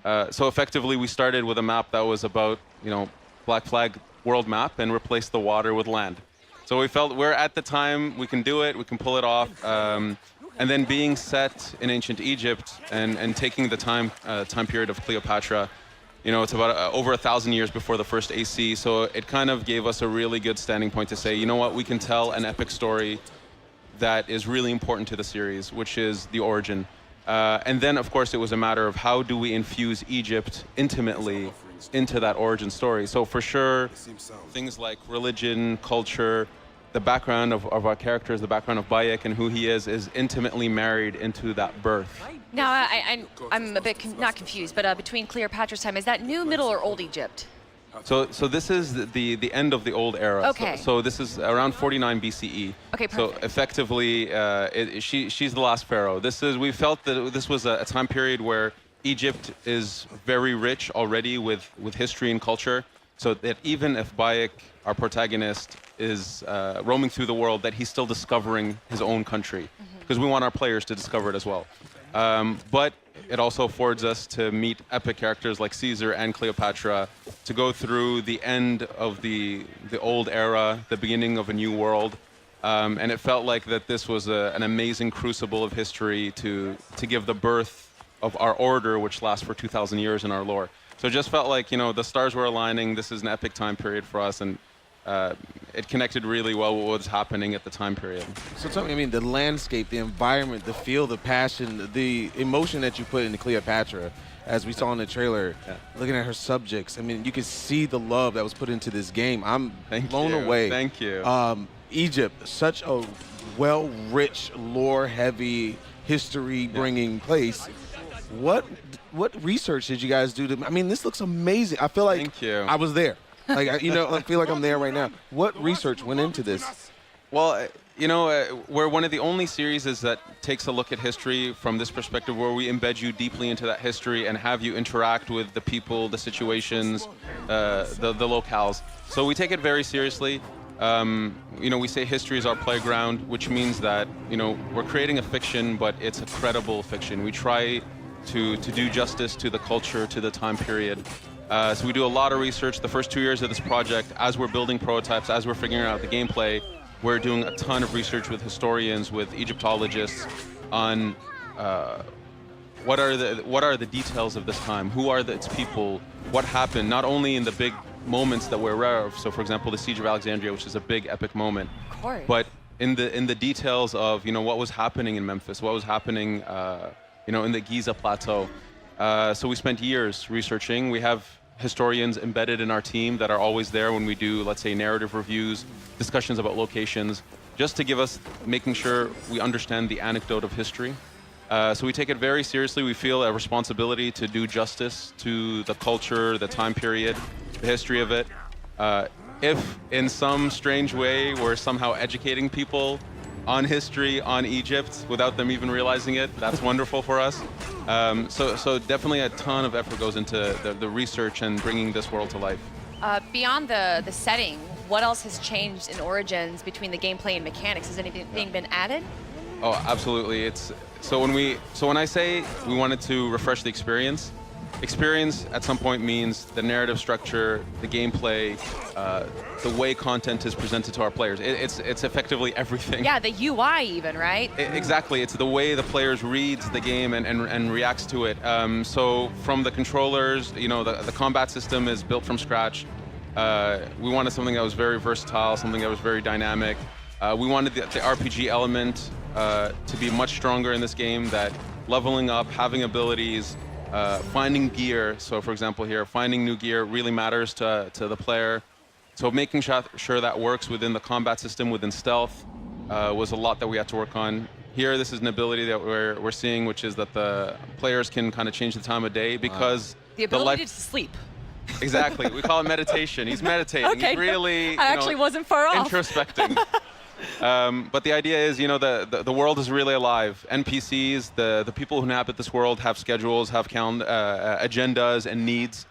So effectively, we started with a map that was about, Black Flag world map and replaced the water with land. So we felt we're at the time, we can do it, we can pull it off. And then being set in ancient Egypt and taking the time period of Cleopatra, it's about over 1,000 years before the first AC. So it kind of gave us a really good standing point to say, you know what, we can tell an epic story that is really important to the series, which is the origin. And then, of course, it was a matter of how do we infuse Egypt intimately into that origin story. So for sure, things like religion, culture, the background of our characters, the background of Bayek and who he is intimately married into that birth. Now, I'm a bit not confused, but between Cleopatra's time, is that New, Middle, or Old Egypt? So this is the end of the old era. Okay. So this is around 49 BCE. Okay, perfect. So effectively, she's the last pharaoh. We felt that this was a time period where Egypt is very rich already with history and culture. So that even if Bayek, our protagonist, is roaming through the world, that he's still discovering his own country. Because we want our players to discover it as well. But it also affords us to meet epic characters like Caesar and Cleopatra, to go through the end of the old era, the beginning of a new world. And it felt like that this was an amazing crucible of history to give the birth of our order, which lasts for 2,000 years in our lore. So it just felt like, the stars were aligning. This is an epic time period for us, and it connected really well with what was happening at the time period. So tell me, the landscape, the environment, the feel, the passion, the emotion that you put into Cleopatra, as we saw in the trailer, looking at her subjects. You could see the love that was put into this game. I'm blown away. Thank you. Egypt, such a well-rich, lore-heavy, history-bringing place. What research did you guys do to? This looks amazing. I feel like Thank you. I was there. I feel like I'm there right now. What research went into this? Well, we're one of the only series that takes a look at history from this perspective, where we embed you deeply into that history and have you interact with the people, the situations, the locales. So we take it very seriously. We say history is our playground, which means that, we're creating a fiction, but it's a credible fiction. We try to do justice to the culture, to the time period. So we do a lot of research. The first 2 years of this project, as we're building prototypes, as we're figuring out the gameplay, we're doing a ton of research with historians, with Egyptologists on what are the details of this time, who are its people, what happened, not only in the big moments that we're aware of. So, for example, the Siege of Alexandria, which is a big epic moment. Of course. But in the details of what was happening in Memphis, what was happening in the Giza Plateau. So we spent years researching. We have historians embedded in our team that are always there when we do, let's say, narrative reviews, discussions about locations, just to give us, making sure we understand the anecdote of history. So we take it very seriously. We feel a responsibility to do justice to the culture, the time period, the history of it. If in some strange way we're somehow educating people on history, on Egypt, without them even realizing it, that's wonderful for us. So definitely a ton of effort goes into the research and bringing this world to life. Beyond the setting, what else has changed in Origins between the gameplay and mechanics? Has anything been added? Oh, absolutely. So when I say we wanted to refresh the experience at some point means the narrative structure, the gameplay, the way content is presented to our players. It's effectively everything. Yeah, the UI even, right? Exactly. It's the way the players reads the game and reacts to it. So from the controllers, the combat system is built from scratch. We wanted something that was very versatile, something that was very dynamic. We wanted the RPG element to be much stronger in this game, that leveling up, having abilities, finding gear. So for example here, finding new gear really matters to the player. So making sure that works within the combat system, within stealth, was a lot that we had to work on. Here, this is an ability that we're seeing, which is that the players can kind of change the time of day because the ability to sleep. Exactly. We call it meditation. He's meditating. Okay. He's really I actually wasn't far off. Introspecting. But the idea is, the world is really alive. NPCs, the people who inhabit this world have schedules, have agendas and needs.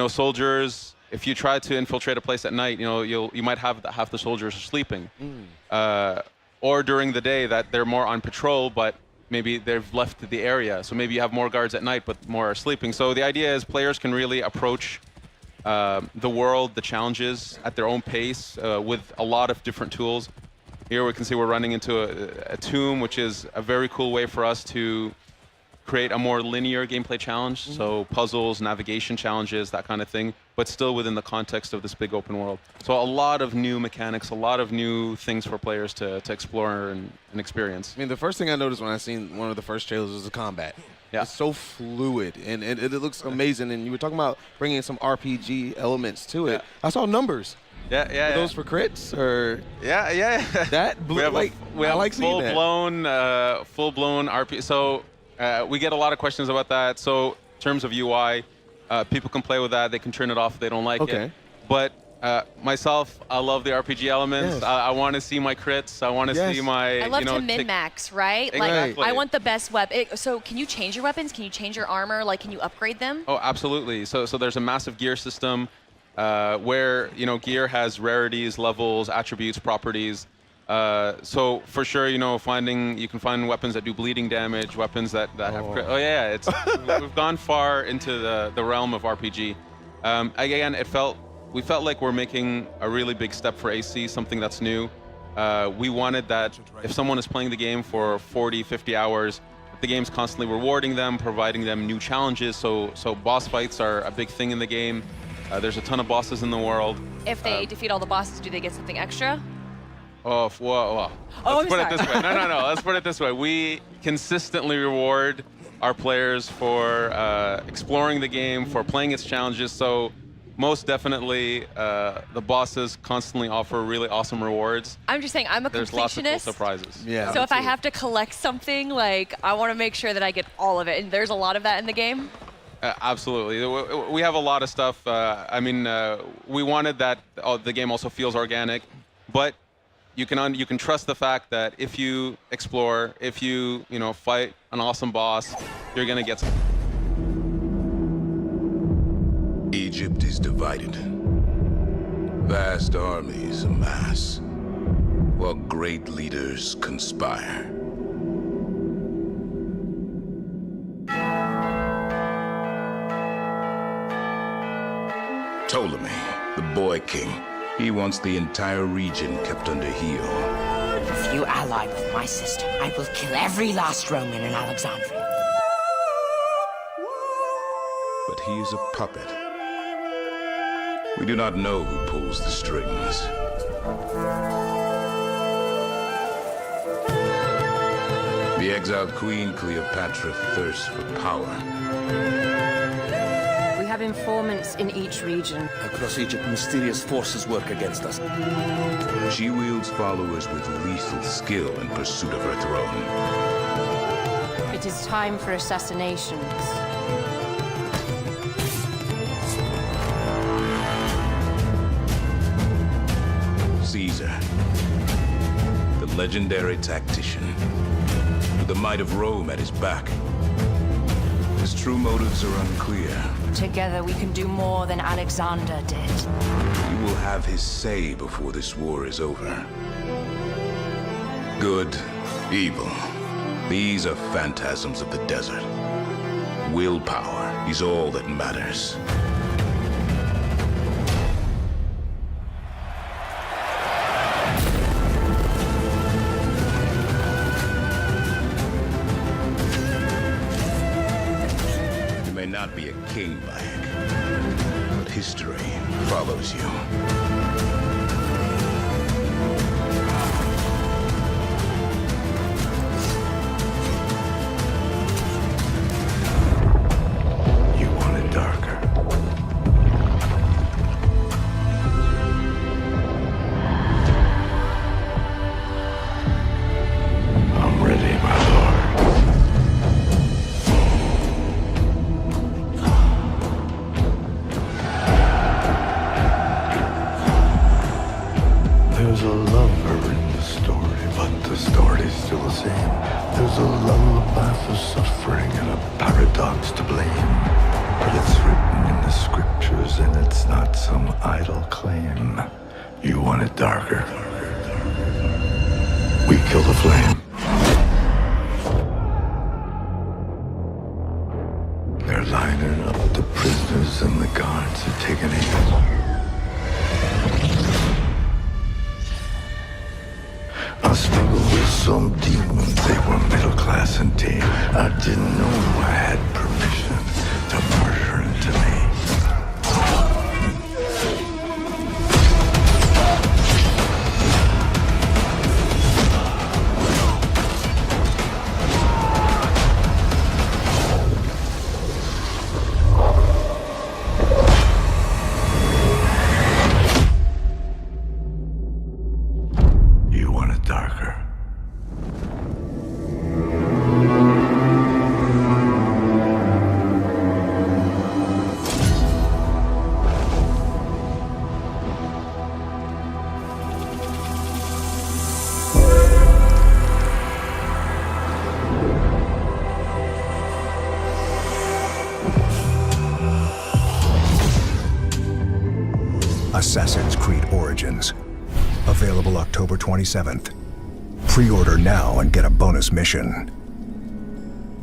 Soldiers, if you try to infiltrate a place at night, you might have half the soldiers are sleeping. Or during the day that they're more on patrol, but maybe they've left the area. So maybe you have more guards at night, but more are sleeping. So the idea is players can really approach the world, the challenges at their own pace with a lot of different tools. Here we can see we're running into a tomb, which is a very cool way for us to create a more linear gameplay challenge. So puzzles, navigation challenges, that kind of thing, but still within the context of this big open world. So a lot of new mechanics, a lot of new things for players to explore and experience. I mean, the first thing I noticed when I seen one of the first trailers was the combat. Yeah. It's so fluid, and it looks amazing. And you were talking about bringing some RPG elements to it. Yeah. I saw numbers. Yeah, yeah. Are those for crits or Yeah. that? We have I like seeing that. full-blown RP. So we get a lot of questions about that. So in terms of UI, people can play with that. They can turn it off if they don't like it. But myself, I love the RPG elements. Yes. I want to see my crits. I want to see my. I love to min-max, right? Exactly. Like I want the best weapon. So can you change your weapons? Can you change your armor? Like, can you upgrade them? Oh, absolutely. So there's a massive gear system where gear has rarities, levels, attributes, properties. So for sure, you can find weapons that do bleeding damage, weapons that have crit. Oh yeah, it's we've gone far into the realm of RPG. Again, we felt like we're making a really big step for AC, something that's new. We wanted that if someone is playing the game for 40, 50 hours, the game's constantly rewarding them, providing them new challenges. So boss fights are a big thing in the game. There's a ton of bosses in the world. If they defeat all the bosses, do they get something extra? Oh, whoa. Let's put it this way. No. Let's put it this way. We consistently reward our players for exploring the game, for playing its challenges. So most definitely, the bosses constantly offer really awesome rewards. I'm just saying, I'm a There's lots of cool completionist. surprises. Yeah. So if I have to collect something, like, I want to make sure that I get all of it. And there's a lot of that in the game. Absolutely. We have a lot of stuff. We wanted that the game also feels organic, but you can trust the fact that if you explore, if you fight an awesome boss, you're gonna get some. Egypt is divided. Vast armies amass, while great leaders conspire. Ptolemy, the boy king, he wants the entire region kept under heel. If you ally with my system, I will kill every last Roman in Alexandria. But he is a puppet. We do not know who pulls the strings. The exiled queen Cleopatra thirsts for power. We have informants in each region. Across Egypt, mysterious forces work against us. She wields followers with lethal skill in pursuit of her throne. It is time for assassinations. Caesar, the legendary tactician, with the might of Rome at his back. His true motives are unclear. Together we can do more than Alexander did. You will have his say before this war is over. Good, evil, these are phantasms of the desert. Willpower is all that matters. You may not be a king, Bayek, but history follows you. You want it darker. I'm ready, my lord. There's a lover in the story, but the story's still the same. There's a lullaby for suffering and a paradox to blame. But it's written in the scriptures and it's not some idle claim. You want it darker? We kill the flame. and the guards had taken aim. I struggled with some demons, they were middle class and tame. I didn't know I had permission to murder into me. You want it darker? Assassin's Creed Origins. Available October 27th. Pre-order now and get a bonus mission.